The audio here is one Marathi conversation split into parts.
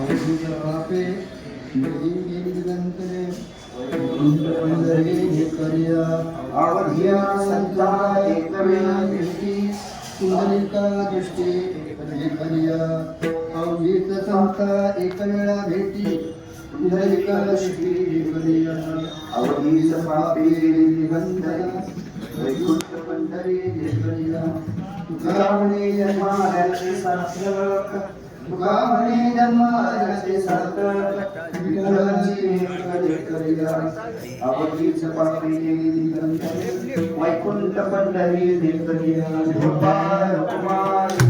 पापे निगंतरे पंढरी करिया आवधिया संता एकमेव दृष्टी सुंदरिका दृष्टी करिया अवधीत संता एकमेळा भेटी सुंदरिका दृष्टी करिया अवधीत पापे निगंतरे वैकुंठ पंढरी करिया तुकावणे जन्माचे सार्थक तुकावणे जन्माचे सार्थक विठ्ठलाची करिया अवधीच पापी निगंतरे वैकुंठ पंढरी करिया गोपाळ कुमार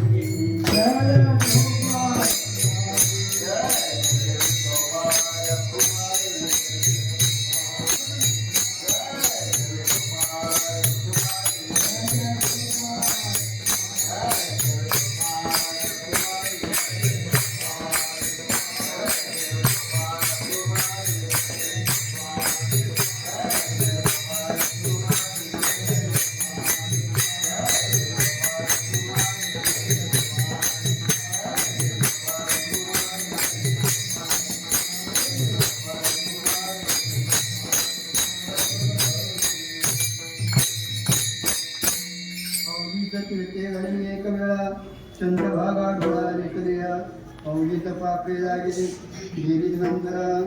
चंद्रभागा डोळा लेखल्या अवधीत पापे लागले गिरी नंतरा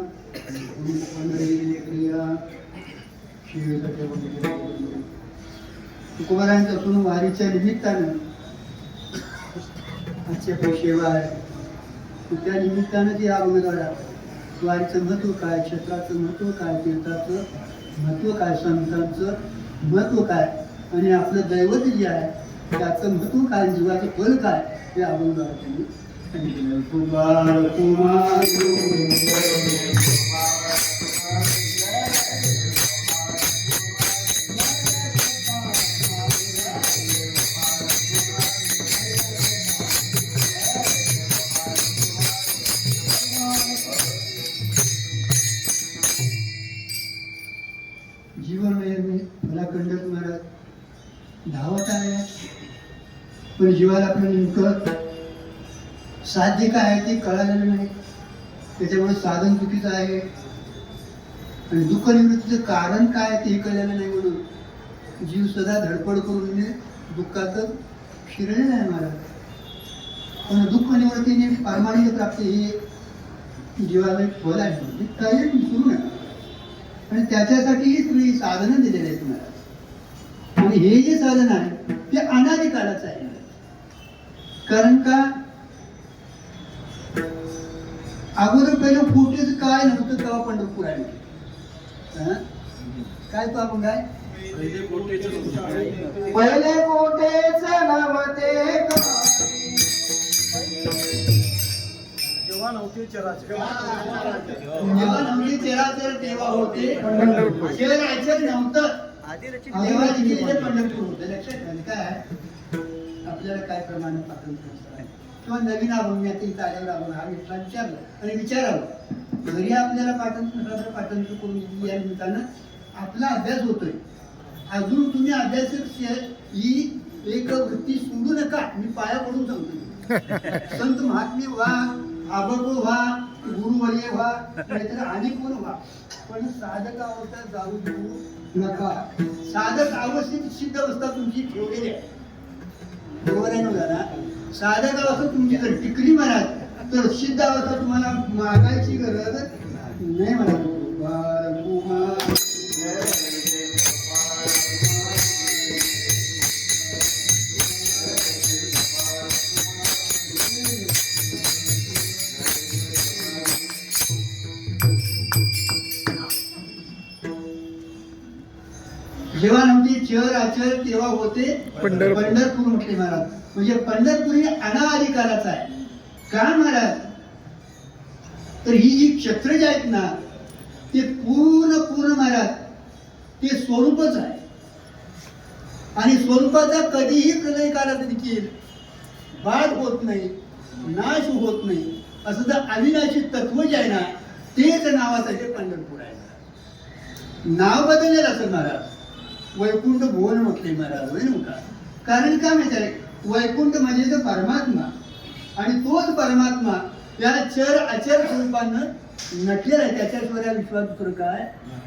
लेखल्या तुकोबारांचा असून वारीच्या निमित्तानं आजच्या पेशेवा आहे त्या निमित्तानं ती अवघडा वारीचं महत्व काय क्षेत्राचं महत्व काय तीर्थाचं महत्व काय संतांचं महत्व काय आणि आपलं दैवत जे आहे त्याचं महत्व काय जीवाचं फल काय हे आपण त्यांनी सांगितलं कुमार कुमार जीवन मला कंडक महाराज धावत आहे पण जीवाला आपलं नेमकं साध्य काय आहे ते कळालेलं नाही त्याच्यामुळे साधन चुकीचं आहे आणि दुःख निवृत्तीचं कारण काय ते कळलेलं नाही म्हणून जीव सदा धडपड करून दुःखाचं शिरले नाही महाराज पण दुःख निवृत्तीने परमानंद प्राप्ती हे जीवाला एक फल आहे काही विसरू नका आणि त्याच्यासाठी तुम्ही साधनं दिलेले आहेत महाराज आणि हे जे साधन आहे ते अनादी काळाचं आहे कारण का अगोदर पहिलं फुटेच काय नव्हतं तेव्हा पंढरपूर आहे काय तो आपण काय पहिले कोटेच नव्हते जेव्हा नव्हते चराचर तेव्हा होते पंढरपूर नव्हतं पंढरपूर होतं लक्षात घ्या काय आपल्याला काय प्रमाणे पाठवून किंवा नवीन अभंगातील कार्यावर आपण हा विचार विचारला आणि विचारावं घरी आपल्याला पाठन करून या निमित्तानं आपला अभ्यास होतोय अजून तुम्ही अभ्यास ही एक वृत्ती सोडू नका मी पाया पडून सांगतो संत महात्मे व्हा आबको व्हा गुरुवर्य व्हा नाहीतर अनेक कोण व्हा पण साधक अवस्था जाऊ देऊ नका साधक अवस्थेत सिद्ध अवस्था तुमची ठेवलेली आहे बरोबर आहे ना साधक अवस्था तुमची जर टिकली म्हणाल तर सिद्ध अवस्था तुम्हाला मागायची गरज नाही म्हणा जेव्हा नव्हती चर आचर तेव्हा होते पंढरपूर म्हटले महाराज म्हणजे पंढरपूर हे अनादी काळाचं आहे का महाराज तर ही जी क्षेत्र जे आहेत ना ते पूर्ण महाराज ते स्वरूपच आहे आणि स्वरूपाचा कधीही प्रलय काळात देखील वाढ होत नाही नाश होत नाही असं जर अविनाशी तत्व जे आहे ना तेच नावासाठी पंढरपूर आहे नाव बदललेलं असं महाराज वैकुंठ भुवन म्हटले महाराज होय नका कारण काय माहिती आहे वैकुंठ म्हणजे तो परमात्मा आणि तोच परमात्मा त्या चर अचर स्वरूपानं नटलेला आहे. त्याच्याशिवाय या विश्वास दुसरं काय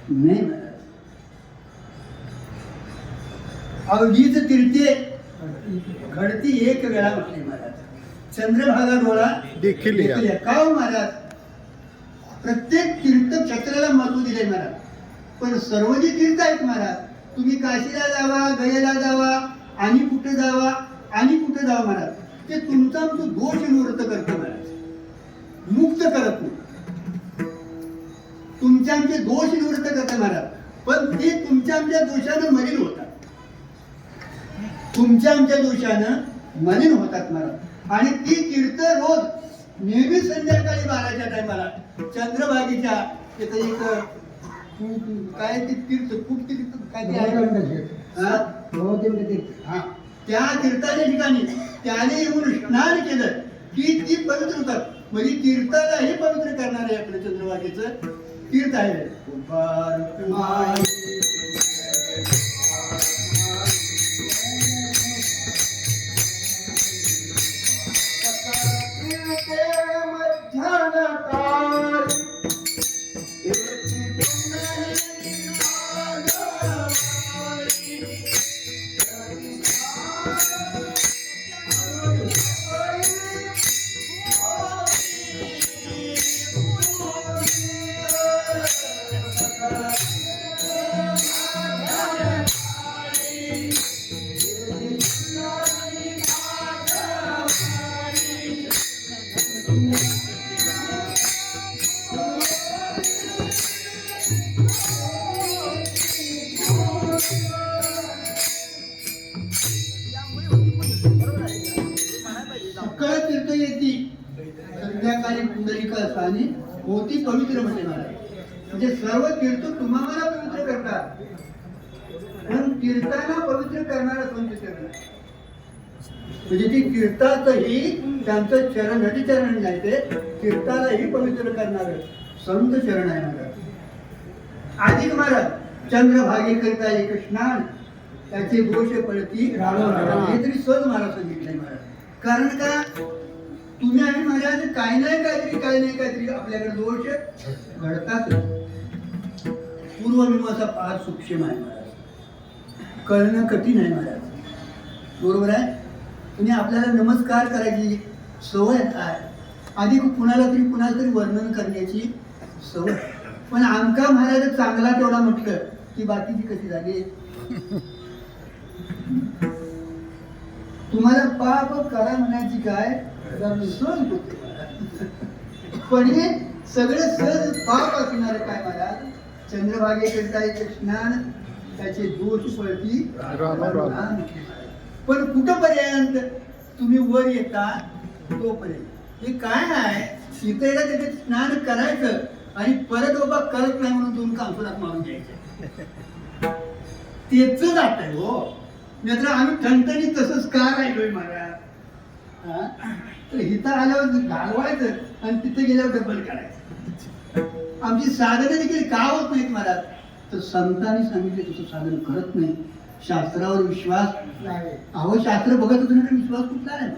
नाही महाराज. अवधीच तीर्थे घडती एक वेळा म्हटली महाराज. चंद्रभागा डोळा देखील का हो महाराज. प्रत्येक तीर्थक्षेत्राला महत्व दिले महाराज. पण सर्व जे तीर्थ आहेत महाराज, तुम्ही काशीला जावा, गयेला जावा, आणि कुठे जावा, आणि कुठे जावा महाराज, ते तुमचा आमचं दोष निवृत्त करतो महाराज, मुक्त करत नाही. तुमचे आमचे दोष निवृत्त करते महाराज, पण ते तुमच्या आमच्या दोषानं मलिन होतात. तुमच्या आमच्या दोषानं मलिन होतात महाराज. आणि ती तीर्थ रोज नेहमी संध्याकाळी 12च्या टायमाला चंद्रभागेच्या तिथं एक काय ते तीर्थ खूप तीर्थ काय ते हा, त्या तीर्थाच्या ठिकाणी त्याने येऊन स्नान केलं की ती पवित्र होतात. म्हणजे तीर्थालाही पवित्र करणार आहे आपलं चंद्रभागेचं तीर्थ आहे. संध्याकाळी पुंडलिका आणि होती पवित्र म्हटले महाराज. म्हणजे सर्व तीर्थ तुम्हाला पवित्र करतात, पण तीर्थाला पवित्र करणारा संत चरण. म्हणजे ती तीर्थातही त्यांचं चरण हरिचरण नाही, ते तीर्थालाही पवित्र करणार संत चरण आहे महाराज. अधिक महाराज चंद्रभागे करिता एक स्नान, त्याचे दोष पडती हे तरी सहज मला सांगितलंय महाराज. कारण का तुम्ही आणि महाराज काही नाही काहीतरी आपल्याकडे दोष घडतात. पूर्वमीमांसा फार सूक्ष्म आहे महाराज, कळणं कठीण आहे महाराज. बरोबर आहे. तुम्ही आपल्याला नमस्कार करायची सवय आहे, आधी कुणाला तरी वर्णन करण्याची सवय. पण आमका महाराज चांगला तेवढा म्हटलं की बाकीची कशी झाली. तुम्हाला पाप करा म्हणायची काय सहज होते, पण हे सगळे सहज पाप असणार काय महाराज. चंद्रभागे करता एक स्नान, त्याचे दोष पळती. पण कुठपर्यंत तुम्ही वर येता तोपर्यंत हे काय आहे. इथे त्याचे स्नान करायचं आणि परत बाबा करत नाही म्हणून 2 कांसुरात मारून घ्यायचे, तेच जात आहे हो. नाहीतर आम्ही ठणठणी तसंच का राहिलोय महाराज. तर इथं आल्यावर घालवायचं आणि तिथे गेल्यावर डबल करायचं. आमची साधनं देखील का होत नाहीत महाराज. तर संतांनी सांगितले तसं साधन करत नाही. शास्त्रावर विश्वास नाही. अहो शास्त्र बघत होतं ना, विश्वास कुठला आहे.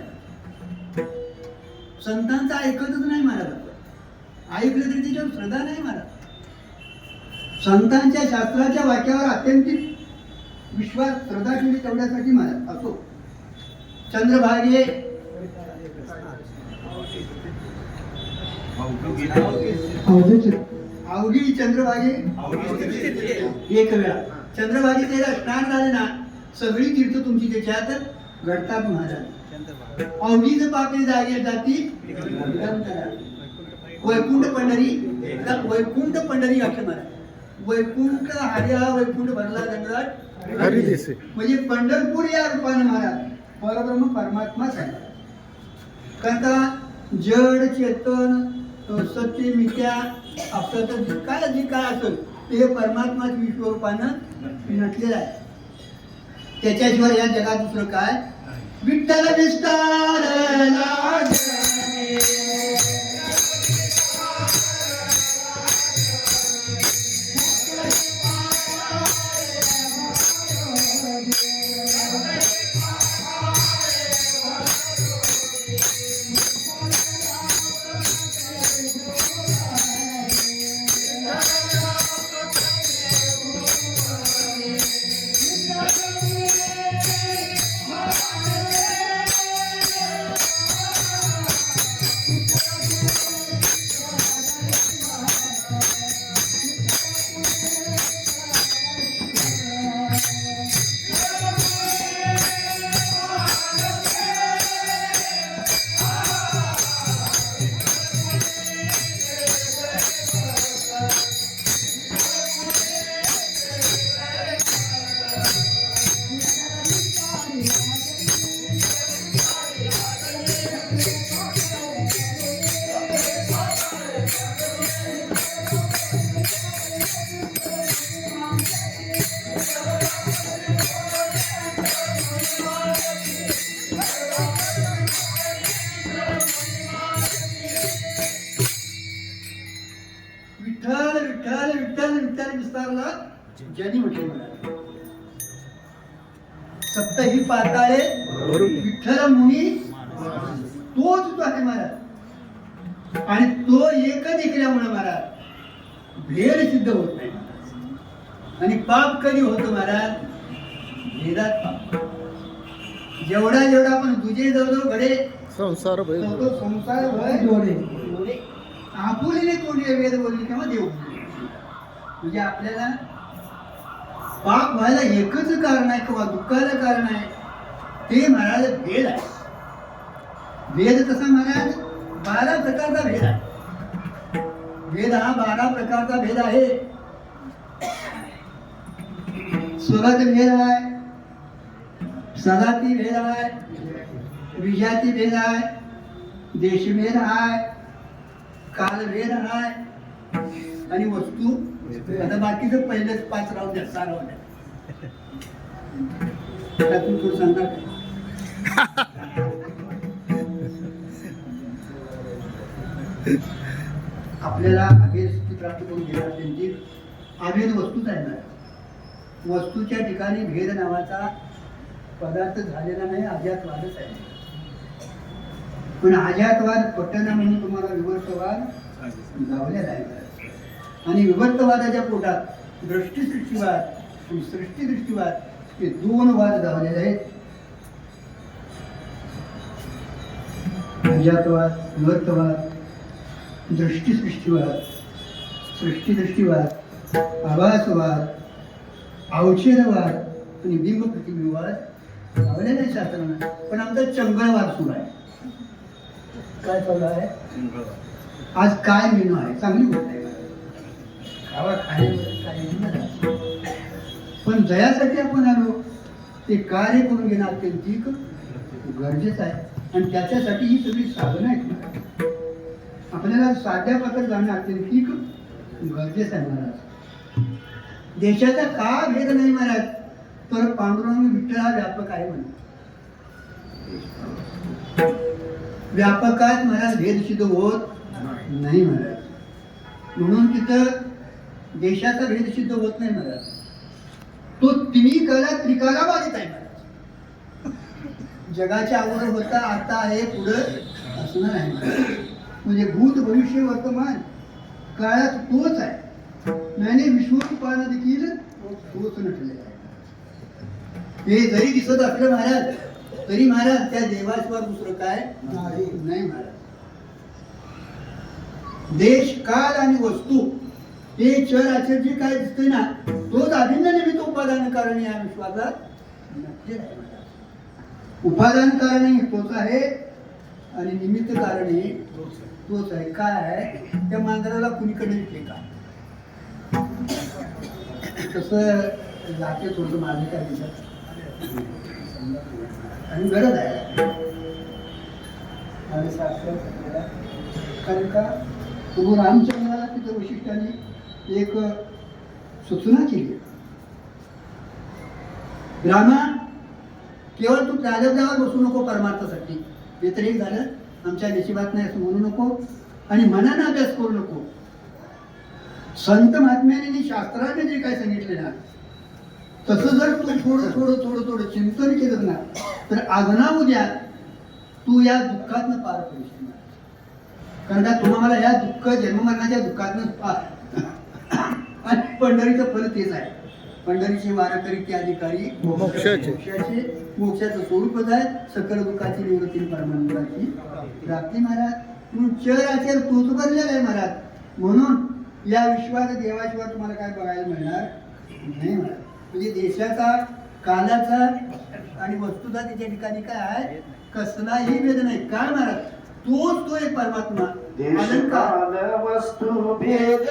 संतांचा ऐकतच नाही महाराज. ऐकलं तरी त्याच्यावर श्रद्धा नाही महाराज. संतांच्या शास्त्राच्या वाक्यावर अत्यंतिक विश्वास श्रद्धा ठेवली तेवढ्यासाठी महाराज. असो चंद्रभागे अवघी चंद्रभागे एक वेळा चंद्रभागे त्याला स्नान झाले ना, सगळी तीर्थ तुमची त्याच्यात घडतात महाराज. अवघीच पापी जागे जाती वैकुंठ पंढरी, वैकुंठ पंढरी असे महाराज. वैकुंठ हरिया वैकुंठ भरला गंगाट म्हणजे पंढरपूर या रूपाने महाराज परब्रह्म परमात्माच आहे. कारण जड चेतन सत्य मिथ्या आपलं जे काय असेल ते परमात्माच विश्वरूपानं नटलेलं आहे. त्याच्याशिवाय या जगात दुसरं काय. विठ्ठल विस्तारला संसारला जनी म्हटले मला सप्त ही पाताळे विठ्ठल मुनी तोच तो आहे महाराज आणि तो एक देखल्यामुळे महाराज भेद सिद्ध होत नाही आणि पाप कधी होतं महाराज भेदात पाप जेवढा आपण तुझे जवळ घडे संसार भय जोडे आपुलीने तोंडी वेद बोलली तेव्हा देव म्हणजे आपल्याला पाप व्हायला एकच कारण आहे किंवा दुःखाला कारण आहे ते महाराज भेद आहे भेद कसा महाराज 12 प्रकारचा भेद आहे भेद हा 12 प्रकारचा भेद आहे स्वगत भेद आहे सदाती भेद आहे विजाती भेद आहे देशभेद आहे कालभेद आहे आणि वस्तू आता बाकीचं पहिलेच 5 राहून द्या 6 राहून द्या त्यातून थोडं सांगणार आपल्याला अभेद स्थिती प्राप्त करून घेणार त्यांची अभेद वस्तूच आहे ना वस्तूच्या ठिकाणी भेद नावाचा पदार्थ झालेला नाही अज्ञातवादच आहे पण अज्ञातवाद पटना म्हणून तुम्हाला विवर्तवाद लावलेला आहे आणि विवर्तवादाच्या पोटात दृष्टीसृष्टीवाद आणि सृष्टीदृष्टीवाद हे 2 वाद लावलेले आहेत अज्ञातवाद विवर्तवाद दृष्टीसृष्टीवाद सृष्टीदृष्टीवाद आभासवाद अवच्छेदवाद आणि बिंब प्रतिबिंबवाद लावलेला आहे शास्त्रांना पण आमचा चंगळवाद सुरू आहे काय चालू आहे आज काय मेनू आहे चांगली गोष्ट आहे खावा खाणे पण जयासाठी आपण आलो ते कार्य करून घेणं अत्यंतिक गरजेचं आहे आणि त्याच्यासाठी ही सगळी साधनं आहेत आपल्याला साध्या प्रकारे जाणं अत्यंतिक गरजेचं आहे महाराज देशाचा का भेद नाही महाराज तर पांडुरंग विठ्ठल हा व्यापक आहे म्हणून व्यापकात महाराज भेद सिद्ध होत नाही महाराज म्हणून तिथं देशाचा भेद सिद्ध होत नाही महाराज तो तिन्ही कला त्रिकाला बाधित आहे महाराज जगाच्या अगोदर होता आता आहे पुढं असणार आहे म्हणजे भूत भविष्य वर्तमान काळात तोच आहे नाही विश्वरूपानं देखील तोच नटलेला आहे हे जरी दिसत असलं महाराज तरी महाराज त्या देवाशिवाय दुसरं काय नाही महाराज देश काल आणि वस्तू हे चर आचर जे काय दिसतंय ना तोच अभिन्न निमित्त उपादान कारण या विश्वाचा उपादान कारण तोच आहे आणि निमित्त कारण तोच आहे काय आहे त्या मांजराला कुणीकडे विकले का तसं जाते थोडं माझं काय दिसत आणि गरज आहे आणि कारण का प्रभू रामचंद्राला तिथं वैशिष्ट्याने एक सूचना केली रामा केवळ तू प्रारब्धावर बसू नको परमार्थासाठी व्यतिरेक झालं आमच्या नशिबात नाही असं म्हणू नको आणि मनानं अभ्यास करू नको संत महात्म्याने शास्त्राने जे काय सांगितले ना तसं जर तू थोडं चिंतन केलं ना तर आगना उद्या तू या दुःखातनं पार पडू शकणार कारण का तुम्हाला या दुःख जन्ममरणाच्या दुःखातनं पार आणि पंढरीचं फल तेच आहे पंढरीचे वारकरी ते अधिकारी मोक्षाचं स्वरूपच आहे सकल दुःखाची निवृत्ती परमानंदाची प्राप्ती महाराज म्हणून चर आचर तोच भरलेला आहे महाराज म्हणून या विश्वात देवाशिवाय तुम्हाला काय बघायला मिळणार नाही महाराज म्हणजे देशाचा कालाचा आणि वस्तूचा त्याच्या ठिकाणी काय आहे कसलाही भेद नाही काय महाराज तोच तो एक परमात्मा वस्तू भेद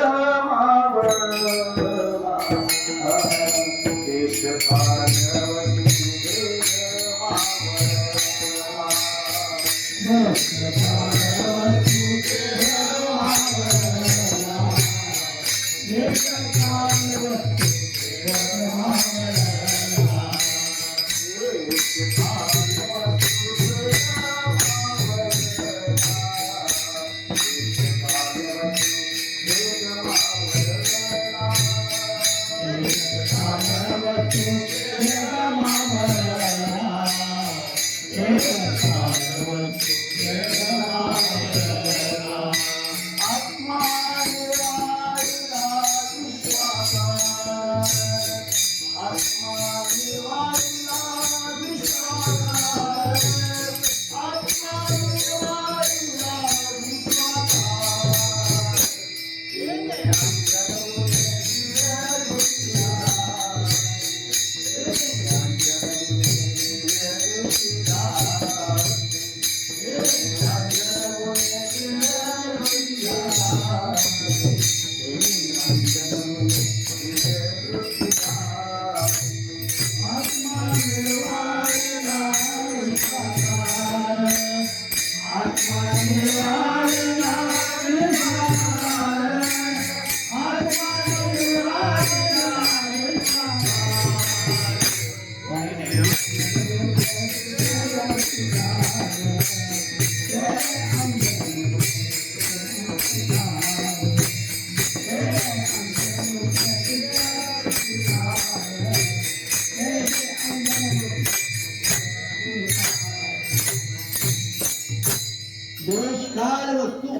देशकाल वस्तू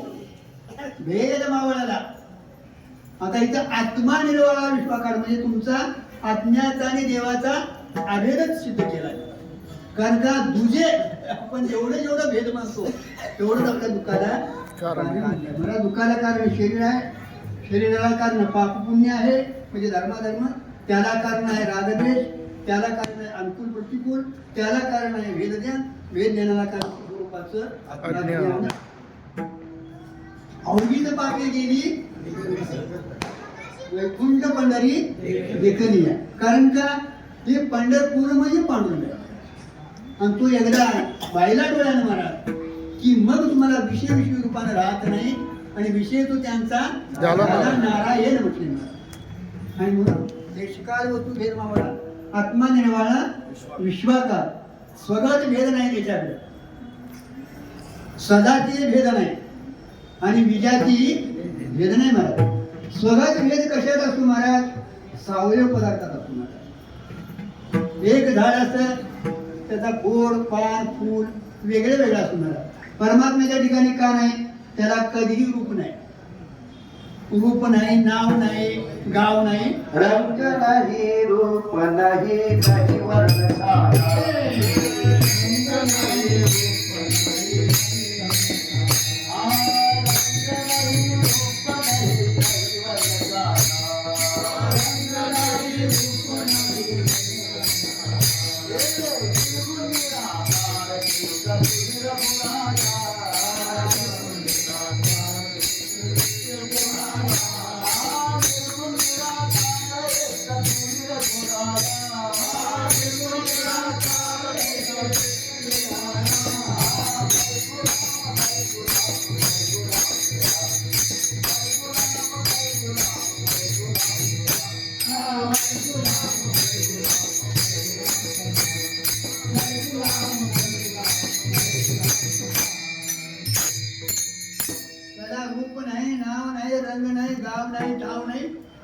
भेद मावळाला. आता इथं आत्मा निर्वाळा विश्वाकार म्हणजे तुमचा आत्म्याचा आणि देवाचा अभेदच सिद्ध केला. कारण का दुजे आपण जेवढं भेद मानतो तेवढंच आपल्या दुःखाला कारण आहे. मला दुःखाला कारण शरीर आहे, शरीराला कारण पाप पुण्य आहे म्हणजे धर्माधर्म, त्याला कारण आहे रागद्वेष, त्याला कारण आहे अनुकूल प्रतिकूल, त्याला कारण आहे वेदज्ञान, वेद ज्ञानाला कारण स्वरूपाचं अज्ञान. अवघीच पापे गेली वैकुंठ पंढरी देखणी आहे. कारण का हे पंढरपूर म्हणजे पांडुरंग आणि तो एकदा बायला डोळ्यानं मारा की मग तुम्हाला विषय रूपाने राहत नाही आणि विषय तो त्यांचा नारायण म्हटले. आणि म्हणून देशकाल वस्तू भेद मावळा, आत्मा निर्वाळा विश्वाकार, स्वगत भेद नाही त्याच्याकडे, सदाची भेद नाही आणि विजाची भेद नाही महाराज. स्वगत भेद कशात असतो महाराज? सावयव पदार्थात असतो महाराज. एक झाड असतं त्याचा गोड पान फूल वेगळे वेगळं असतो महाराज. परमात्म्याच्या ठिकाणी का नाही? त्याला कधीही रूप नाही, रूप नाही, नाव नाही, गाव नाही, रंग नाही, रूप नाही, काही वर्ण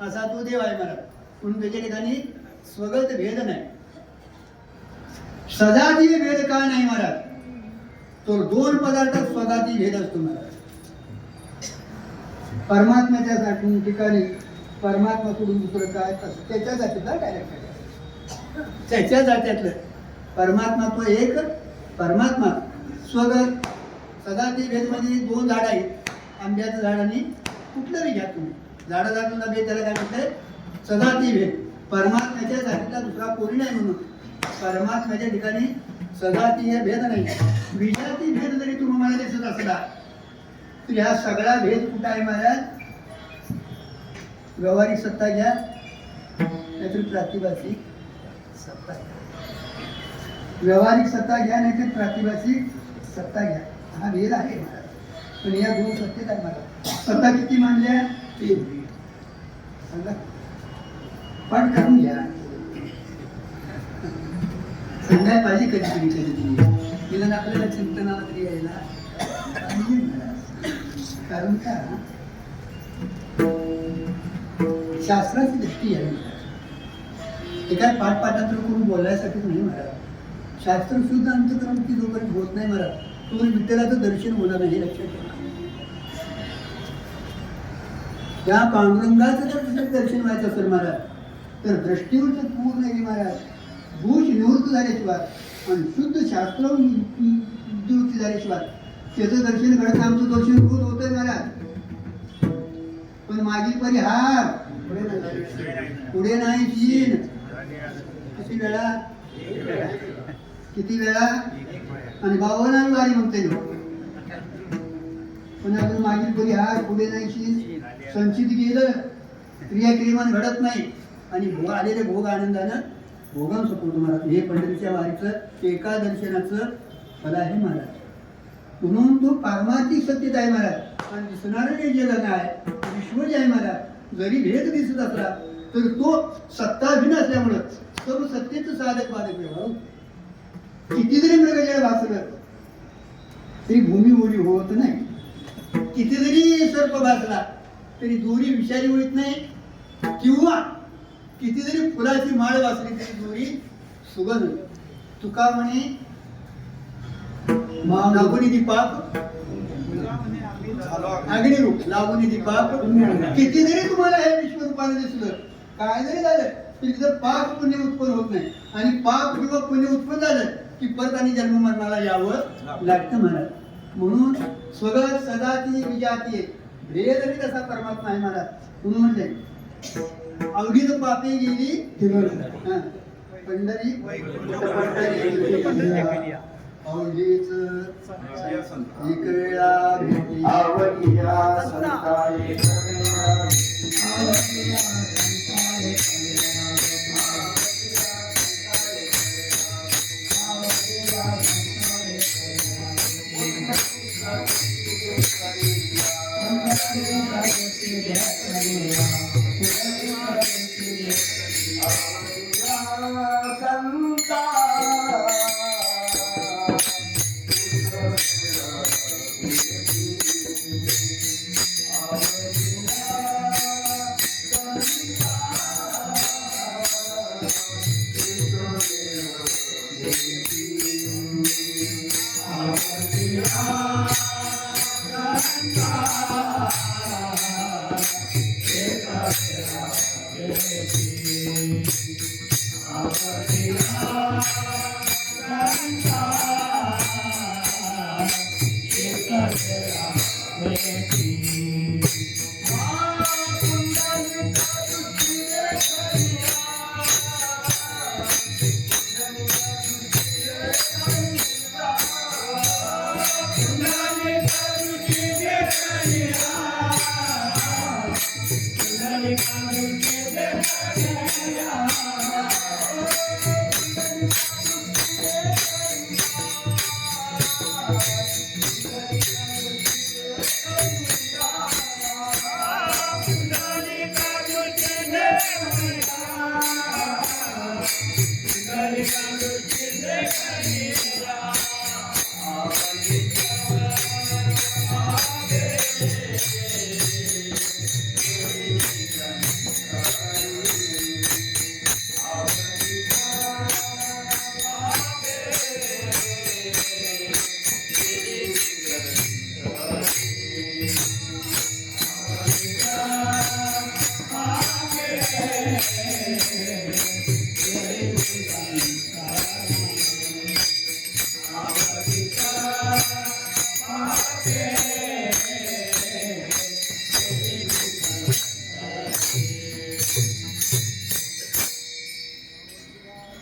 असा तो देव आहे मला. म्हणून त्याच्या ठिकाणी स्वगत भेद नाही, सदाची भेद का नाही महाराज? तो दोन पदार्थात स्वगती भेद असतो महाराज. परमात्म्याच्या ठिकाणी परमात्मा सोडून दुसरं काय असतं त्याच्या जातीतला डायरेक्ट त्याच्या जात्यातलं परमात्मा तो एक परमात्मा. स्वगत सदाची भेद म्हणजे दोन झाड आहेत, आंब्याचं झाड आणि कुठलंही घ्या तुम्ही झाडाला भेद, त्याला काय म्हटलंय? सदाती भेद. परमात्म्याच्या जातीला दुसरा कोणी नाही म्हणून परमात्म्याच्या ठिकाणी सदाती हे भेद नाही. विजाती भेद जरी तुम्हाला दिसत असला तर ह्या सगळा भेद कुठं आहे महाराज? व्यवहारिक सत्ता घ्या नाहीतर प्रातिभासिक सत्ता घ्या. व्यवहारिक सत्ता घ्या नाहीतर प्रातिभासिक सत्ता घ्या. हा भेद आहे महाराज. पण या दोन सत्तेत आहे महाराज. सत्ता किती मानल्या? पाठ करून घ्या. संध्या पाहिजे कधीतरी तिला आपल्याला चिंतनाला तरी यायला कारण का शास्त्राची दृष्टी आहे. ते काय पाठपाठांतर करून बोलायसाठी नाही महाराज. शास्त्र शुद्ध अंतकरण की जोपर्यंत होत नाही महाराज तोपर्यंत विठ्ठलाचं दर्शन होणार नाही, हे लक्षात ठेवा. त्या पांडुरंगाचं जर दर्शन व्हायचं असेल महाराज तर दृष्टीवरचं पूर्ण आहे महाराज. दोष निवृत्त झाल्याशिवाय आणि शुद्ध शास्त्र निवृत्ती झाल्याशिवाय त्याचं दर्शन घडतं. आमचं दर्शन रोज होतंय महाराज. पण मागील परिहार पुढे नाही चीन. किती वेळा? किती वेळा? आणि 52 वारी म्हणते पण अजून मागील कधी हार पुढे नाही संचित गेलं क्रियाक्रियमान घडत नाही आणि भोग आलेले भोग आनंदानं भोगान सोपवतो महाराज. हे पंढरीच्या वारीचं एका दर्शनाचं फल आहे महाराज. म्हणून तो पारमार्थिक सत्यता आहे महाराज. आणि दिसणारं जे जगत आहे विश्व जे आहे महाराज, जरी भेद दिसत असला तर तो सत्ताभिन असल्यामुळं सर्व सत्तेचं साधक बाधक व्यवहार. किती जरी मृगजळ भासलं तरी भूमी ओली होत नाही. किती जरी सर्प भासला तरी दोरी विषारी होत नाही. किंवा किती जरी फुलाची माळ वाचली तरी दोरी सुगंध. तुका म्हणे लागून दीपाक अग्निरूप लागून दीपाक. किती जरी तुम्हाला हे विश्वरूपाने दिसलं, काय जरी झालं तरी तिथं पाप पुण्य उत्पन्न होत नाही. आणि पाप किंवा पुण्य उत्पन्न झालं की परत आणि जन्म मरणाला यावं लागतं महाराज. म्हणून स्वगत सदाती विजाती भेद जरी तसा परमात्मा आहे महाराज. म्हणून म्हणते अवघीच पापे गेली पंढरी अवघीच एक वेळा भेटली आवडीया संताये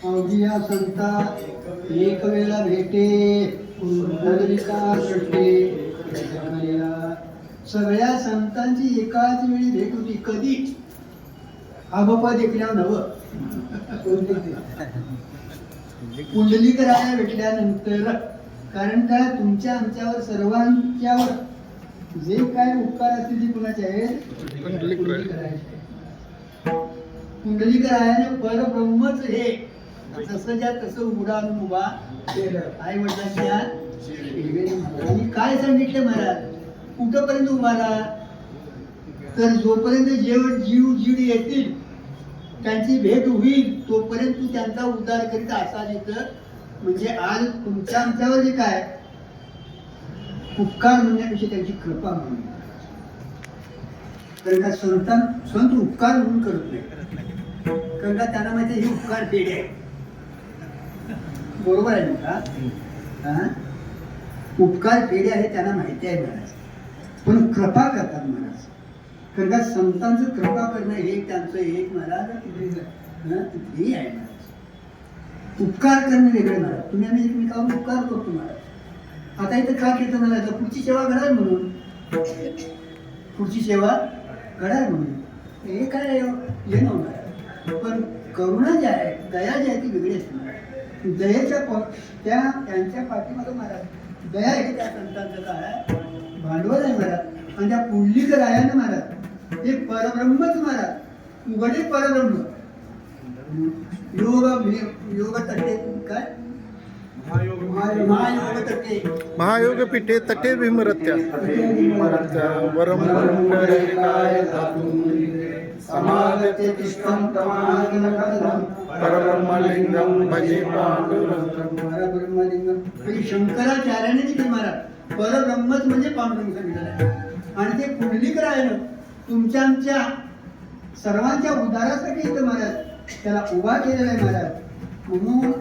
अवघिया संता एक वेळा भेटे पुंडलिका सृष्टी. सगळ्या संतांची एकाच वेळी भेट होती. कधी आबोपा देखल्यावर नवं पुंडलिकराया भेटल्यानंतर. कारण त्या तुमच्या आमच्यावर सर्वांच्यावर जे काय उपकार असतील ते कुणाचे आहेत पुंडलिकरायाने परब्रह्मच हे जसं ज्या तसं उडान उभा केलं. आई वडिलांच्या आणि काय सांगितलं महाराज कुठंपर्यंत उभारा तर जोपर्यंत जीव जीड येतील त्यांची भेट होईल तोपर्यंत तू त्यांचा उद्धार करीत असा तिथं. म्हणजे आज तुमच्या आमच्यावर जे काय उपकार म्हणण्यापेक्षा त्यांची कृपा म्हणून. कारण का संत उपकार म्हणून करत नाही. कारण का त्यांना माहिती हे उपकार पेढे आहे. बरोबर आहे ना? उपकार पेढे आहे त्यांना माहिती आहे महाराज. पण कृपा करतात महाराज. कारण का संतांचं कृपा करणं हे त्यांचं एक महाराज हे आहे महाराज. उपकार करणं वेगळं महाराज. तुम्ही आम्ही एकमेकावर उपकार करतो महाराज. आता इथं का केलं मला पुढची सेवा घडाल म्हणून पुढची सेवा घडाल म्हणून हे काय हे नव्हतं. पण करुणा जी आहे, दया जी आहे ती वेगळी असते. दयेच्या त्यांच्या पाठीमागं महाराज दया आहे त्या संतांचं काय भांडवल आहे महाराज. आणि त्या पुंडलिक रायानं महाराज हे परब्रह्मच महाराज उघडे परब्रह्म योग तटे काय महायोग तटे महायोग पीठे तटे विमरत्या वरम समागते तिष्ठं तमागनकदं परब्रह्मलिंगं भजे पांडुरंगं. परब्रह्मलिंगम म्हणजे शंकराचार्याने देखील महाराज परब्रह्मच म्हणजे पांडुरंग सांगितलेलं आहे. आणि ते पुंडलिक रायानं तुमच्या आमच्या सर्वांच्या उद्धारासाठी इथं महाराज त्याला उभा केलेला आहे महाराज. म्हणून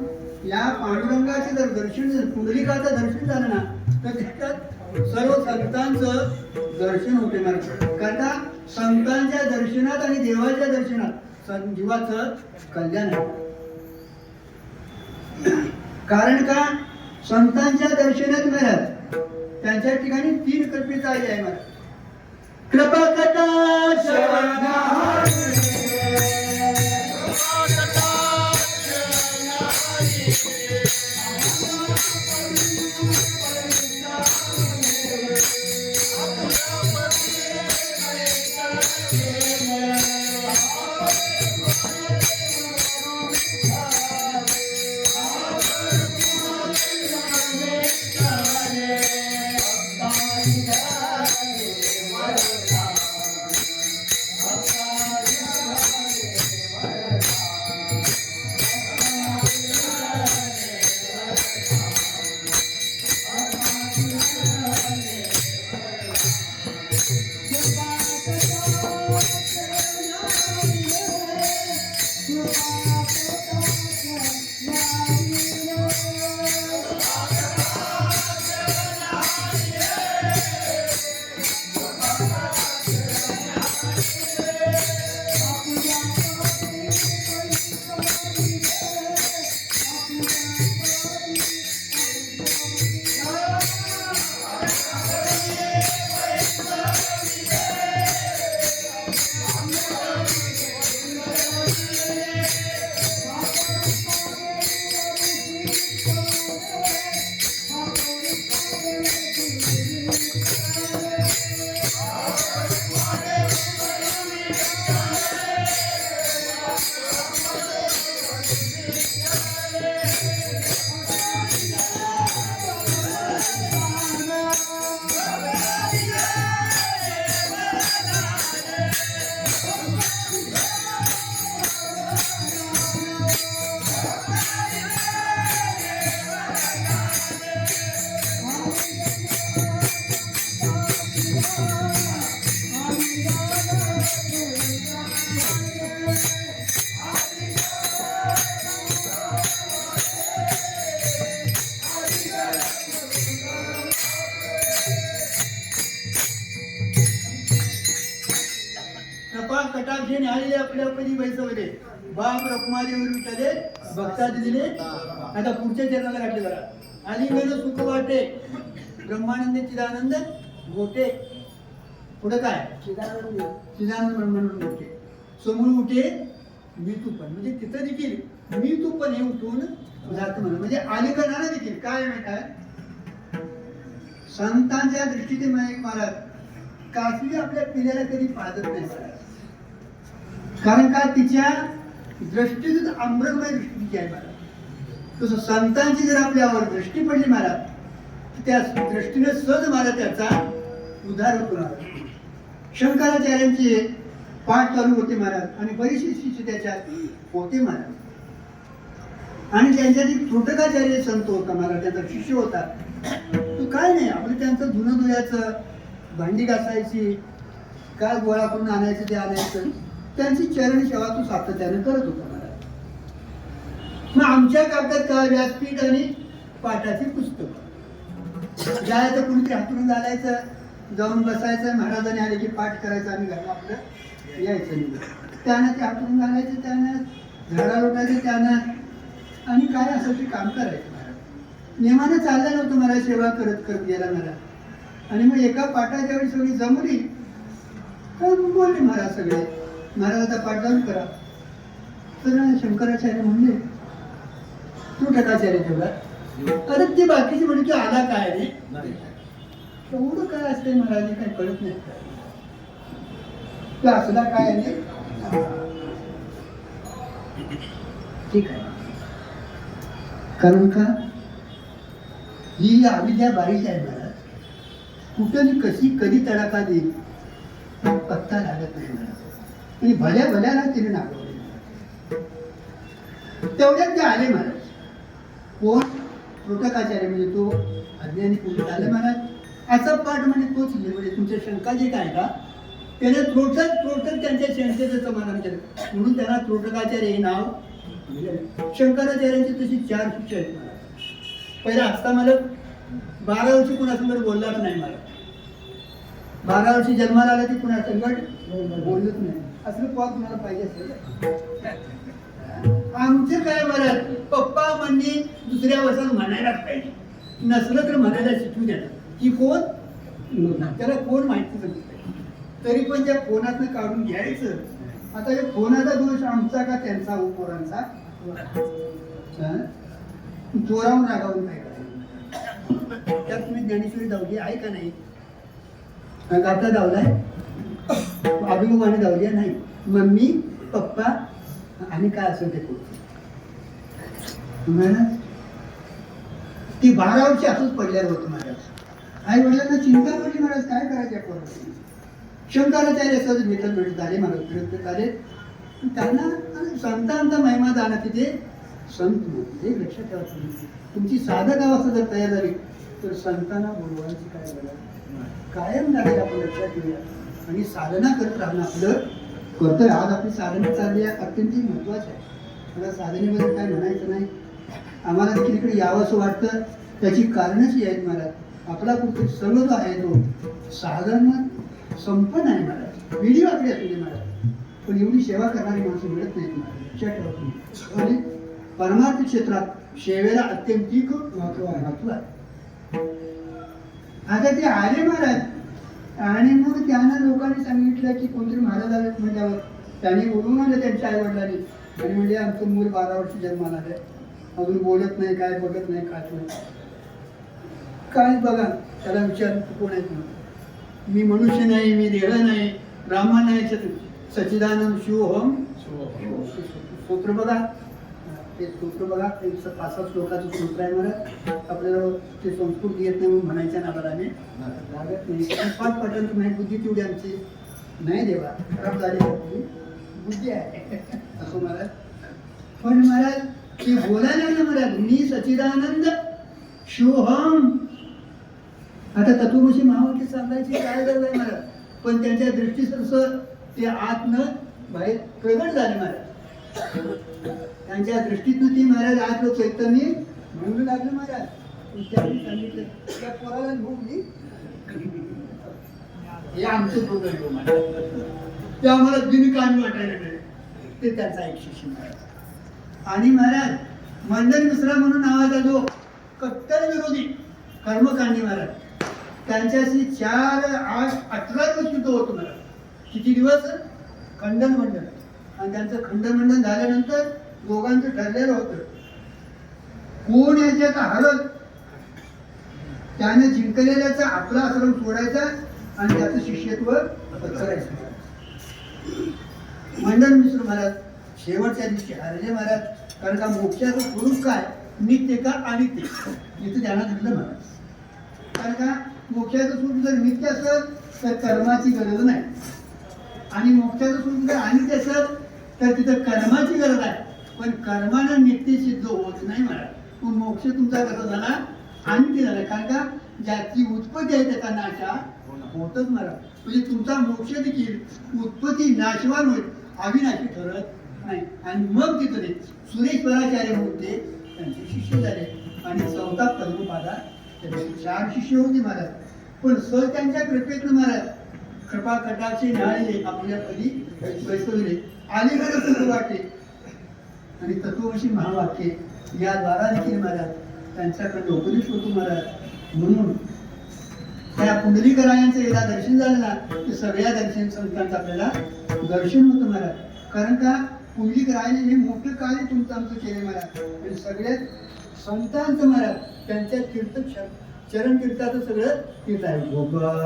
या पांडुरंगाचे जर दर्शन पुंडलिकाचं दर्शन झालं ना तर त्याच्यात सर्व संतांचं दर्शन होते महाराज. कारण संतांच्या दर्शनात आणि देवाच्या दर्शनात जीवाचं कल्याण आहे. कारण का संतांच्या दर्शनात महाराज त्यांच्या ठिकाणी 3 कृपेचा आहे महाराज. कृपा कटाक्ष कटाक्षे न्यायले आपल्या पदी बैसवले बाप रखमालीवर विटले भक्ता दिले. आता पुढच्या चरणाला घातले बघा. आलिंगन सुख वाटे ब्रह्मानंद चिदानंद गोटे. पुढे काय चिदानंद ब्रह्मानंद गोटे. समोर उठे मी तू पण म्हणजे तिथं देखील मी तू पण हे उठून जात म्हणजे आलिंगनानं देखील काय माहित आहे संतांच्या दृष्टीने महाराज कासवी आपल्या पिढ्याला कधी पाहत नाही महाराज. कारण का तिच्या दृष्टीतून अमृतमय दृष्टी आहे महाराज. तसं संतांची जर आपल्यावर दृष्टी पडली महाराज त्या दृष्टीने सहज महाराज त्याचा उद्धार होतो महाराज. शंकराचार्यांचे पाठ चालू होते महाराज आणि बरीचशी शिष्य त्याच्यात होते महाराज. आणि त्यांच्यात एक त्रोटकाचार्य संत होता महाराज त्याचा शिष्य होता. तो काय नाही आपलं त्यांचं धुणं धुयाचं भांडी घासायची काय गोळा करून आणायचं ते आणायचं त्यांची चरण सेवा तो सातत्याने करत होता महाराज. मग आमच्या कागदात काय व्यासपीठ आणि पाठाची पुस्तक जायचं कुणीतरी हातरून घालायचं जाऊन बसायचं महाराजांनी आले की पाठ करायचं आम्ही घालून आपलं यायचं नाही. त्यानं ते हातरून घालायचं त्यानं झाडा लोटायचं त्यानं आणि काय असं ते काम करायचं महाराज. नेमानं चाललं नव्हतं महाराज. सेवा करत करत गेला महाराज. आणि मग एका पाठाच्या वेळी सगळी जमली तर बोलले महाराज सगळे, महाराज आता पाठ जाऊन करा. तर शंकराचार्य म्हणले तू टकाचार्य तेवढा. अरे ते बाकीचे म्हणजे की आला काय रे, एवढं काय असते महाराज काही कळत नाही. तो असला काय आहे ठीक आहे. कारण का ही अविद्या बारीक आहे महाराज, कुठं कशी कधी तडाखा देईल पत्ता लागत नाही महाराज. आणि भल्या भल्याला तिने नागवले. तेवढ्यात ते आले महाराज. कोण? त्रोटकाचार्य म्हणजे तो अज्ञानी पुरुष आले महाराज. असा पाठ म्हणजे तोच म्हणजे तुमच्या शंका जे काय का त्याने त्रोटक त्यांच्या शंकेचं समाधान केलं म्हणून त्यांना त्रोटकाचार्य हे नाव दिलं. शंकराचार्यांची तशी 4 शिष्य आहेत महाराज. पहिला असता मला 12 वर्षी कुणासंगत बोललाच नाही मला. 12 वर्षी जन्माला आला की कुणासंगत बोललंच नाही. असं पॉट मला पाहिजे असेल. आमचे काय महाराज पप्पा म्हणजे दुसऱ्या वर्षात म्हणायलाच पाहिजे, नसलं तर म्हणायला शिकू देणार. की कोण त्याला कोण माहिती नसते. तरी पण त्या फोनातनं काढून घ्यायचं. आता या फोनाचा दोष आमचा का त्यांचा पोरांचा? जोरावून रागावून काय करायचं. त्यात तुम्ही ज्ञानेश्वरी धावली आहे का नाही? गाता धावलाय, अभिमुखाने धावली नाही. मम्मी पप्पा आणि काय असेल ते कोण तुम्हाला ती 12 वर्षी असंच पडल्यावर होतं महाराज. आई वडिलांना चिंता पडली महाराज काय करायचं या पोरांची. शंकराचार्य सहज भेट झाले महाराज, प्रयत्न झाले. त्यांना संतांचा महिमा जाणं तिथे संत हे लक्षात ठेवा. तुमची साधक अवस्था जर तयार झाली तर संतांना बोलवायची काय गरज कायम झाली आपण लक्षात ठेवूया. आणि साधना करत राहणं आपलं कर्तव्य. आज आपली साधना चालली आहे अत्यंत महत्वाचं आहे. मला साधनेमध्ये काय म्हणायचं नाही. आम्हाला देखील इकडे यावं असं वाटतं. त्याची कारणच ही आहेत महाराज. आपला कुठे सर्व जो आहे तो साधारण संपन्न आहे महाराज. व्हिडिओ आपली असू दे महाराज, पण एवढी सेवा करणारी माणसं मिळत नाहीत महाराज. लक्षात ठेवा तुम्ही. आणि परमार्थ क्षेत्रात सेवेला अत्यंतिक महत्व आहे. आता ते आले महाराज आणि मग त्यांना लोकांनी सांगितलं की कोणतरी महाराज आले म्हटल्यावर त्यांनी बोलून आले त्यांच्या आई वडिलांनी आणि म्हणजे आमचं मूल 12 वर्ष जन्माला आलंय, अजून बोलत नाही, काय बघत नाही, खात नाही. काय बघा त्याला विचार कोण आहेत म्हणून. मी मनुष्य नाही, मी देह नाही, ब्राह्मण नाही, सच्चिदानंद शिवोहम स्तोत्र बघा. ते स्तोत्र बघा. ते 5-6 श्लोकाचं स्तोत्र आहे मला. आपल्याला ते संस्कृत येत नाही म्हणून म्हणायच्या नावाला आम्ही लागत नाही. 5 पटांत नाही. बुद्धी तेवढी आमची नाही देवा, खराब झाली बुद्धी आहे असं महाराज. पण महाराज ते बोलायला लागलं महाराज, मी सच्चिदानंद शिवोहम. आता तत्वमसी महावाक्य सांगायची काय गरज आहे महाराज. पण त्यांच्या दृष्टीसर ते आतनं बाहेर प्रगट झाले महाराज. त्यांच्या दृष्टीतून ती महाराज आज चैतन्य म्हणू लागलं महाराज. त्यांनी सांगितलं त्या पोराला भोगली हे आमचं प्रोग्राम महाराज. ते आम्हाला बिनकामी वाटायला मिळेल. ते त्यांचा एक शिष्य महाराज. आणि महाराज मंडन मिश्रा म्हणून नावाचा जो कट्टर विरोधी कर्मकांडी महाराज, त्यांच्याशी 4, 8, 18 दिवस युद्ध होतं महाराज. किती दिवस? खंडन मंडन. आणि त्यांचं खंडमंडन झाल्यानंतर दोघांचं ठरलेलं होतं कोण याच्यात हरत त्याने जिंकलेल्याचा आपला आश्रम सोडायचा आणि त्याचं शिष्यत्व करायचं. मंडन मिश्र महाराज शेवटच्या दिवशी हरले महाराज. कारण का मोक्षाचं स्वरूप काय, नित्य का अनित्य, इथं त्यांना दिलं महाराज. कारण का मोक्षाचं स्वरूप जर नित्य असेल तर कर्माची गरज नाही, आणि मोक्षाचं स्वरूप जर अनित्य असेल तर तिथं कर्माची गरज आहे. पण कर्मानं नित्य सिद्ध होत नाही महाराज. तो मोक्ष तुमचा कसा झाला, अनित्य झाला. कारण का ज्याची उत्पत्ती आहे त्याचा नाशा होतच महाराज. म्हणजे तुमचा मोक्ष देखील उत्पत्ती नाशवान होईल, अविनाशी ठरत नाही. आणि मग तिथं ते सुरेश्वराचार्य होते, त्यांचे शिष्य झाले. आणि 4था पद्मपादा त्याचे 4 शिष्य होते महाराज. पण त्यांच्या कृपेतनं महाराज कृपा कटाक्षे न्यायले आपल्या पदी बैसवले अलीकडे तत्व वाक्य आणि तत्ववशी महावाक्य या द्वारा देखील महाराज त्यांच्याकडे उपदेश होतो महाराज. म्हणून त्या पुंडलीकरायांचं एकदा दर्शन झालं ना की सगळ्या दर्शन संतांचं आपल्याला दर्शन होतं महाराज. कारण का पुंडलीकरायाने हे मोठं कार्य तुमचं आमचं केलं महाराज. आणि सगळ्यात संतांचं महाराज त्यांच्या तीर्थ चरण तीर्थाचं सगळं तीर्थ आहे. गोपाळ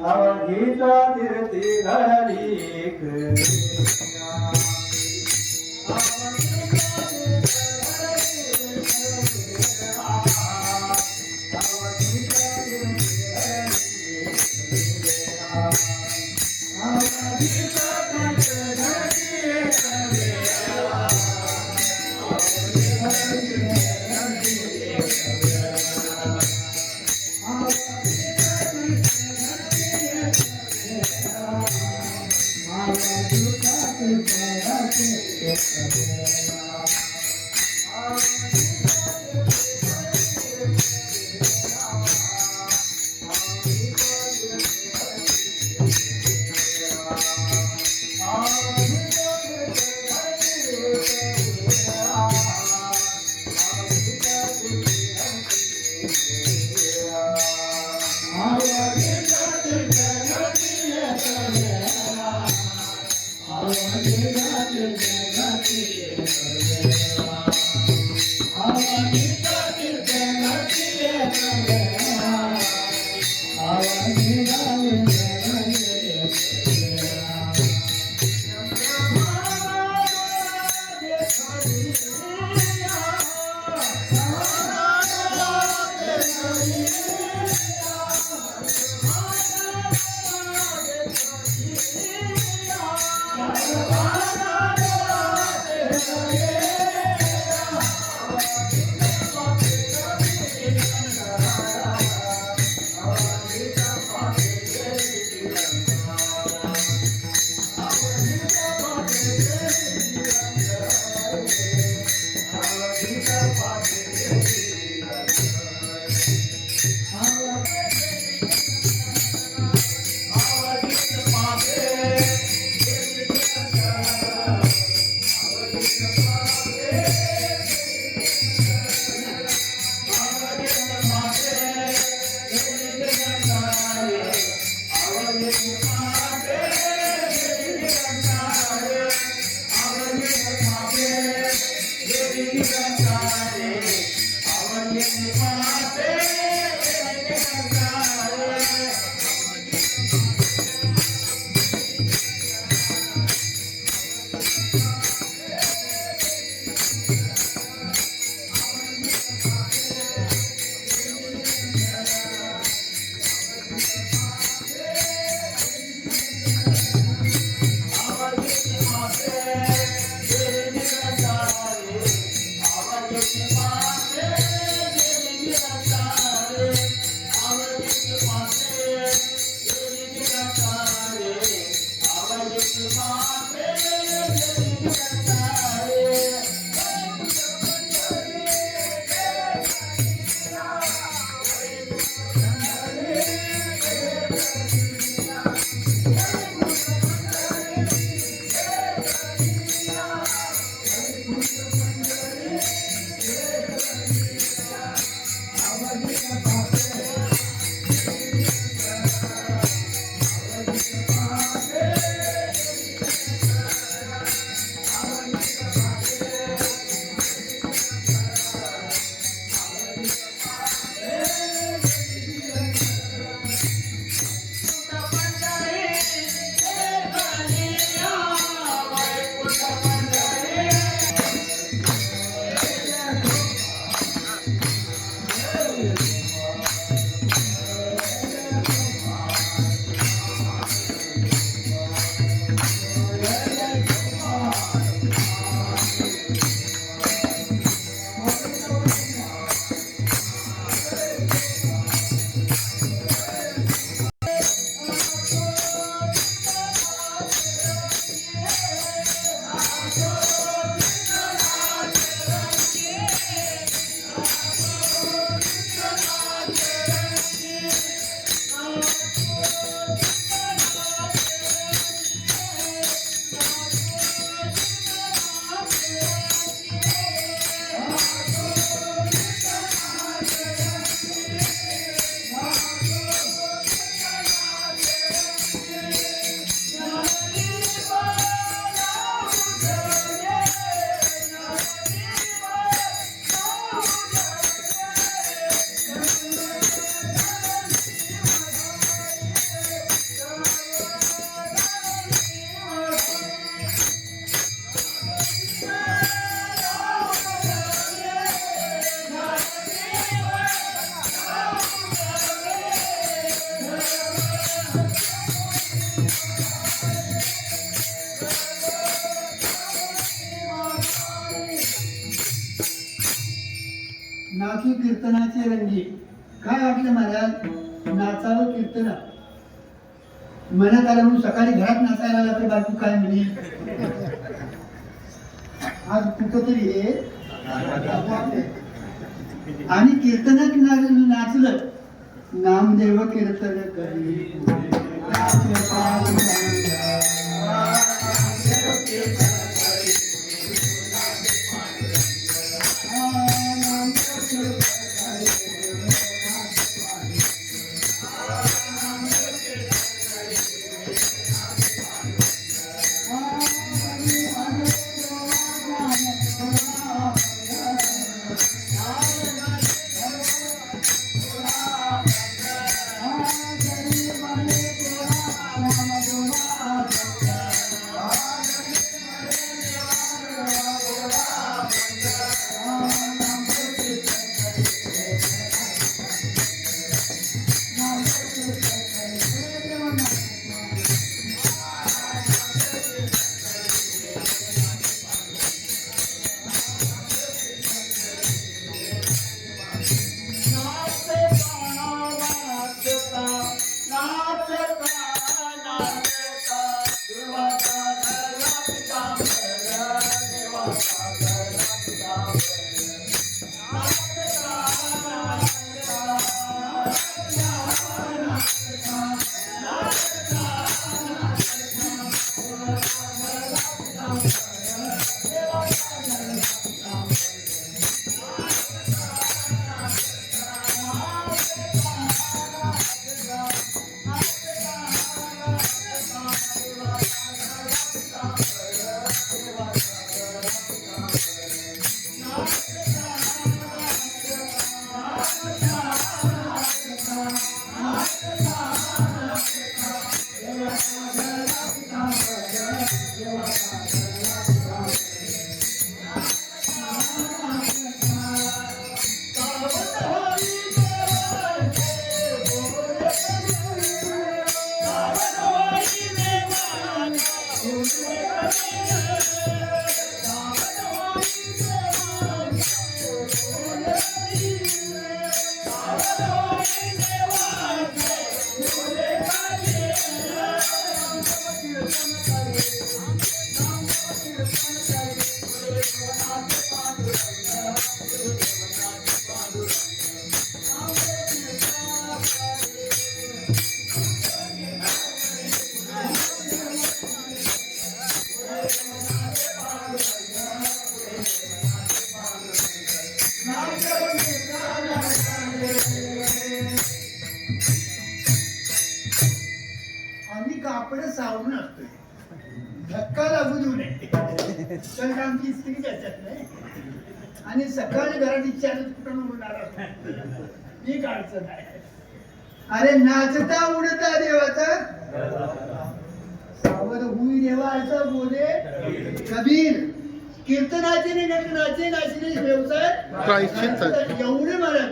अवघीचा तीर्थी घडली नाचू कीर्तनाचे रंगी. काय वाटलं महाराज? नाचावं कीर्तन मनात आलं म्हणून सकाळी घरात नाचायला आला तर बायको काय म्हणेल? आज कुठंतरी हे आणि कीर्तनात नाचलं. नामदेव कीर्तन करी आम्ही कापड सावरून असतोय, धक्का लागू देऊ नये कारण आमची स्त्री त्याच्यात नाही. आणि सकाळी घरात इच्छा कुठून उडणार ठीक अडचण आहे. अरे नाचता उडता देवाचा सावध हुई देवाचा बोले कबीर. कीर्तनाचे नाचे नाचणे व्यवसाय प्रायश्चित्त. एवढे मला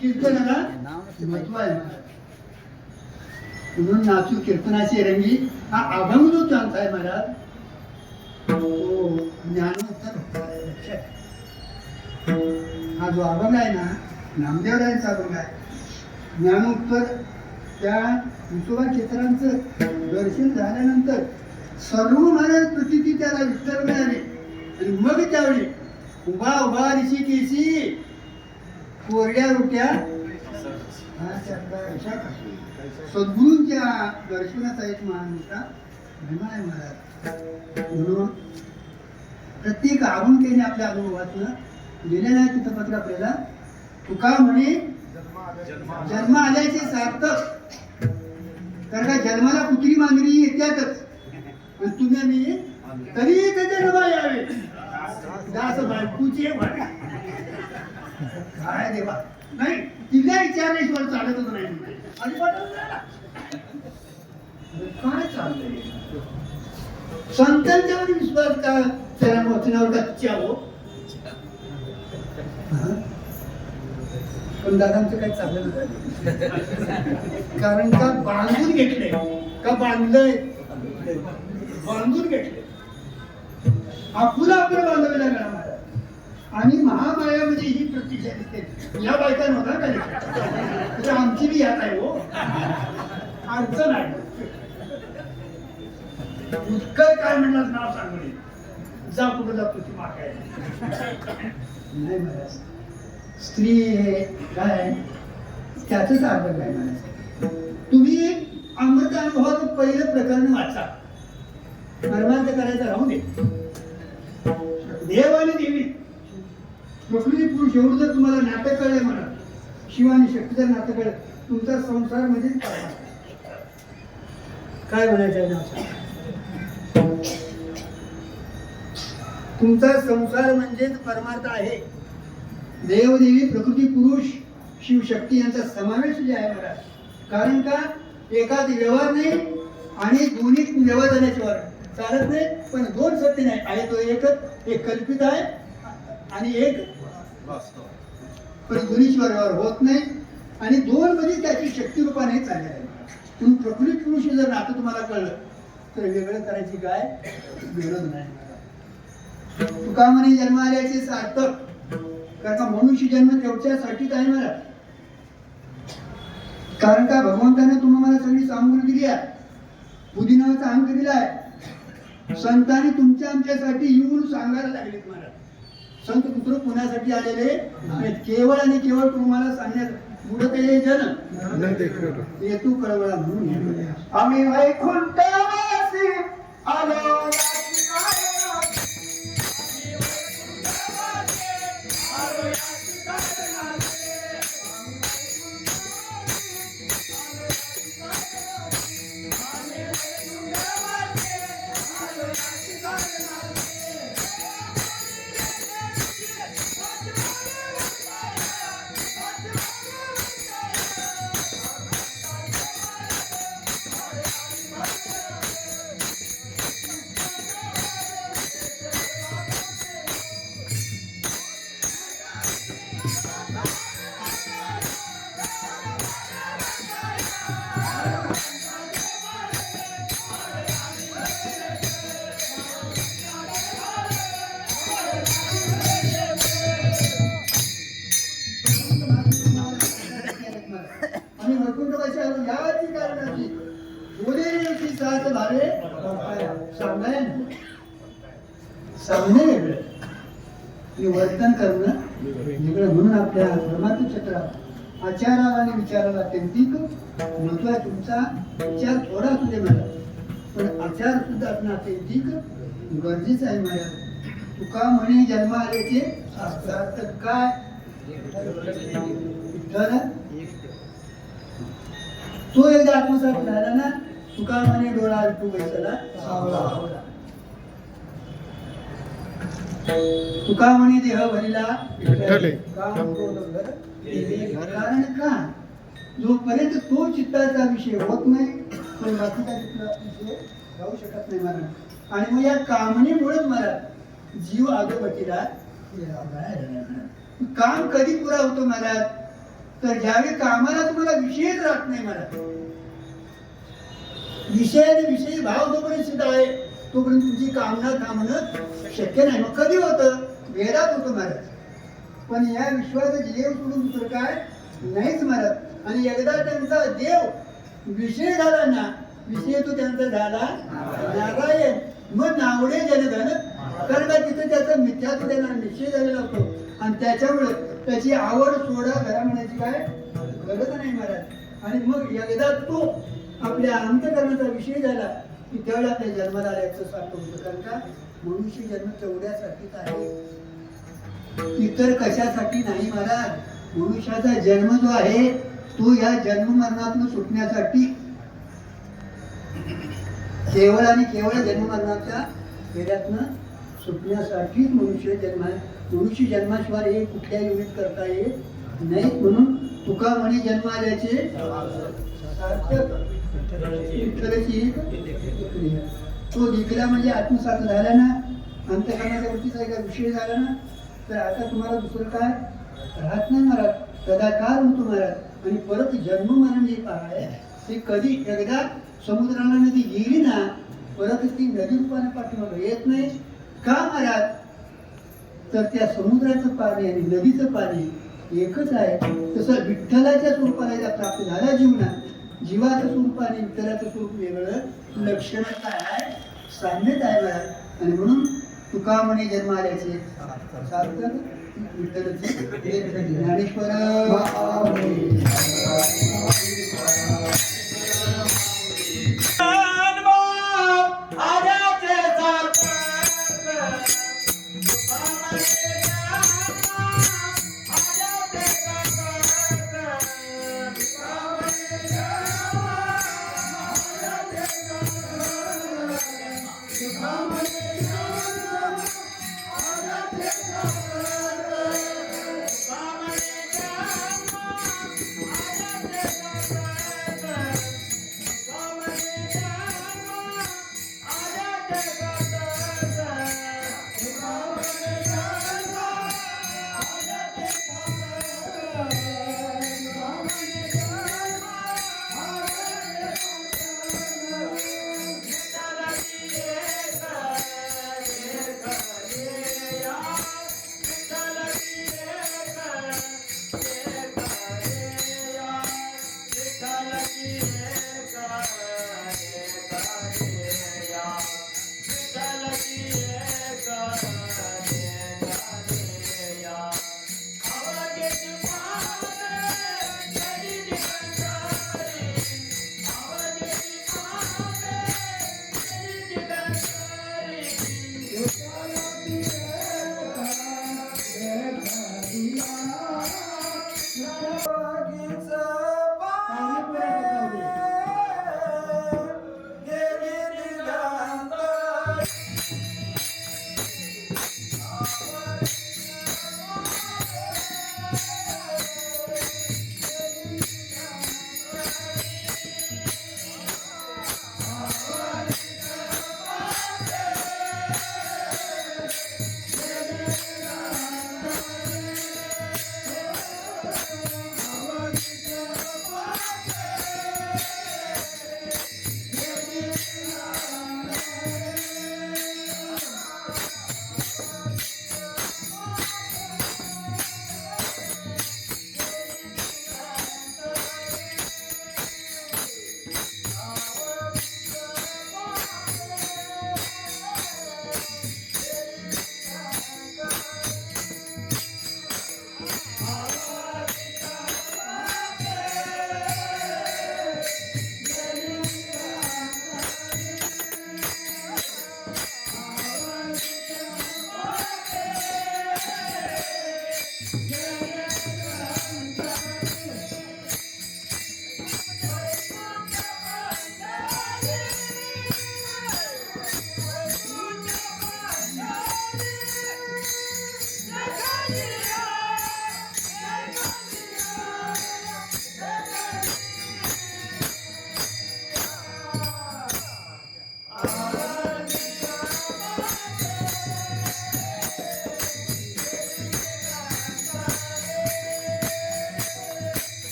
कीर्तनाला महत्व आहे. म्हणून नाचू कीर्तनाची रंगी हा अभंग जो त्यांचा आहे महाराज तो ज्ञानोत्तर. हा जो अभंग आहे ना नामदेवरायांचा अभंग आहे. ज्ञानोत्तर त्या विठोबा क्षेत्रांचं दर्शन झाल्यानंतर सर्व महाराज प्रचिती त्याला विठ्ठल मिळाले. आणि मग त्यावेळी उभा उभा ऋषिकेशी कोरड्या रोट्या सद्गुरूंच्या दर्शनाचा एक महान मोठा महिमा आहे महाराज. म्हणून प्रत्येक आरुणतेने आपल्या अनुभवातनं दिलेलं आहे तिथं पत्र आपल्याला. तुका म्हणे जन्म आल्याचे सार्थक. कारण का जन्माला कुत्री मांजरी येत्यातच पण तुम्ही मी तरी त्याचे जन्म यावे दास बायकूचे काय देवा नाही तिला विचारल्याशिवाय चालतच नाही. आणि काय चाललंय संतांच्यावर विश्वास का त्या वचनावर गच्च्या हो. पण दादांचं काही चाललं नाही. कारण का बांधून घेतले का बांधलंय बांधून घेतले. आपला आपलं बांधवेला गळा मारा. आणि महामायामध्ये ही प्रतीक्षा दिसते. या बायका नव्हता का दिसत? तर आमची बी यात आहे हो, अडचण आहे. उत्कल काय म्हणणार नाव सांगणे, जा कुठं जातो ती मागाय नाही महाराज. स्त्री हे काय त्याच अर्थ काय म्हणायचं. तुम्ही अमृत अनुभवाचं पहिलं प्रकरण वाचा, परमार्थ करायचा राहू दे. देव आणि देवी प्रकृती पुरुष एवढं जर तुम्हाला नाटक कळलंय म्हणा, शिव आणि शक्तीचं नाटक कळलं, तुमचा संसार म्हणजे काय म्हणायचं आहे ना, तुमचा संसार म्हणजेच परमार्थ आहे. देवदेवी प्रकृती पुरुष शिवशक्ती यांचा समावेश जे आहे मला, कारण का एकाच व्यवहार नाही आणि दोन्ही व्यवहार झाल्याशिवाय चालत नाही. पण दोन सत्य नाही आहे, तो एकच, एक कल्पित आहे आणि एक पण दोन्हीशिवाय व्यवहार होत नाही. आणि दोन मध्ये त्याची शक्ती रूपाने चालले आहे. तुम्ही प्रकृती पुरुष जर नातं तुम्हाला कळलं तर वेगळं करायची काय गरज नाही. तुका म्हणे जन्म आल्याचे सार्थक, कारण का मनुष्य जन्म तेवढ्यासाठीच आहे मला. कारण का भगवंताने तुम्हाला सगळी सामुग्री दिली आहे, बुद्धी नावाचा अंक दिला आहे. संतांनी तुमच्या आमच्यासाठी येऊन सांगायला लागले तुम्हाला. संत दुसरं पुण्यासाठी आलेले नाहीत, केवळ आणि केवळ तुम्हाला सांगण्यात पुढं ते जन येतू कळवळा म्हणून आम्ही वैकुंठवासी आलो. आणि वैकुंठवासी आलो याची कारणाची बोलेची साथ भावे सांगाय सांगणे वेगळं आणि वर्तन करणं वेगळं. म्हणून आपल्या परमात्म चक्रात आचाराला आणि विचाराला अत्यंतिक महत्व आहे. तुमचा विचार थोडा असू दे मला, पण आचार सुद्धा असणं अत्यंतिक गरजेचं आहे मला. तुका म्हणे जन्म आल्याचे शास्त्रार्थ काय, तो एकदा आत्मसात झाला ना, तुका म्हणे डोळा तू बैसला सावला. तुका म्हणे देह भरिला कारण का जोपर्यंत तो चित्ताचा विषय होत नाही तो बाकीचा विषय जाऊ शकत नाही मला. आणि मग या कामनेमुळेच मला जीव आगोपतीला काम कधी पुरा होतो मला, तर ज्यावेळी कामाला तुम्हाला विषयच राहत नाही मला. विषय आणि विषयी भाव जोपर्यंत सिद्ध आहे तोपर्यंत तुमची कामना थांबणं शक्य नाही. मग कधी होतं, वेदात होतं महाराज. पण या विश्वाचं देव सोडून दुसरं काय नाहीच महाराज. आणि एकदा त्यांचा देव विषय झाला ना, विषय तो त्यांचा झाला नारायण, मग नावडे जनधन. कारण का तिथे त्याचा मिथ्यात्व देणार निश्चय झालेला होतो आणि त्याच्यामुळे त्याची आवड सोडा घरा म्हणायची काय गरज नाही महाराज. आणि मग एकदा तो आपल्या अंतकरणाचा विषय झाला की त्यावेळेला आपल्या जन्माला आल्याचं सांगतो होतं. कारण का मनुष्य जन्म तेवढ्यासाठीच आहे, इतर कशासाठी नाही महाराज. मनुष्याचा जन्म जो आहे तो या जन्म मरणातून सुटण्यासाठी, केवळ आणि केवळ जन्म मरणाच्या फेऱ्यातनं सुटण्यासाठीच मनुष्य जन्म आहे. मनुष्य जन्माशिवाय हे कुठल्या योनीत करता येत नाही. म्हणून तुका म्हणे जन्म आल्याचे तो दिखला म्हणजे आत्मसात झाला ना, अंतकरणाच्या वरतीचा एका विषय झाला ना, तर आता तुम्हाला दुसरं काय राहत नाही महाराज. कदाकार होतो महाराज. आणि परत जन्म मरण जे काय ते कधी एकदा समुद्राला नदी गेली ना, परत ती नदी रूपाने पाठीमागे येत नाही का महाराज. तर त्या समुद्राचं पाणी आणि नदीचं पाणी एकच आहे. तसं विठ्ठलाच्या स्वरूपाला ज्या प्राप्त झाल्या जीवनात जीवाचं स्वरूप आणि विठ्ठलाचं स्वरूप वेगळं लक्षणच आहे, साम्यच आहे महाराज. आणि म्हणून तुका म्हणे जन्म आल्याचे सार्थक विठ्ठलचे ज्ञानेश्वर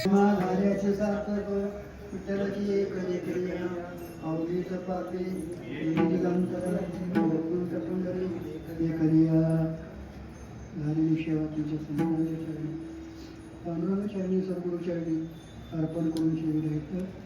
झाल्याचे सार्थक विठ्ठलाची एक क्रिया अवधीचं पापी करिया झालेली सेवा तुमच्या समोरच्या चरणी पांडुरंग चरणी सद्गुरू चरणी अर्पण करून ठेवले.